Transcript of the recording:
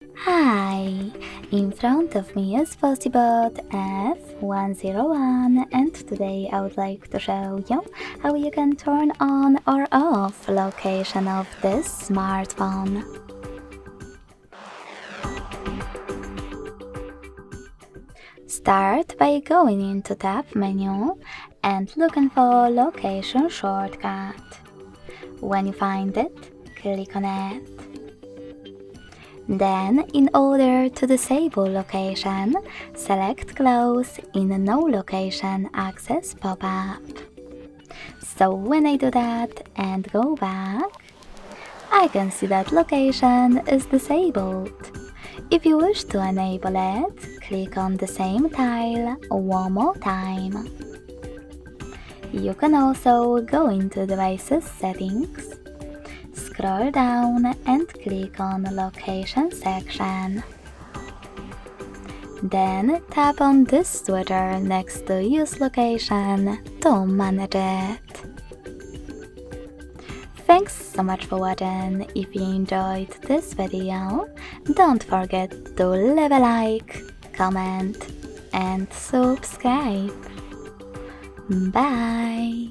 Hi! In front of me is FOSSIBot F101 and today I would like to show you how you can turn on or off location of this smartphone. Start by going into Tab menu and looking for Location shortcut. When you find it, click on it. Then, in order to disable location, select Close in No Location Access pop-up. So when I do that and go back, I can see that location is disabled. If you wish to enable it, click on the same tile one more time. You can also go into Devices Settings, scroll down and click on the Location section. Then tap on this switcher next to Use Location to manage it. Thanks so much for watching. If you enjoyed this video, don't forget to leave a like, comment and subscribe. Bye!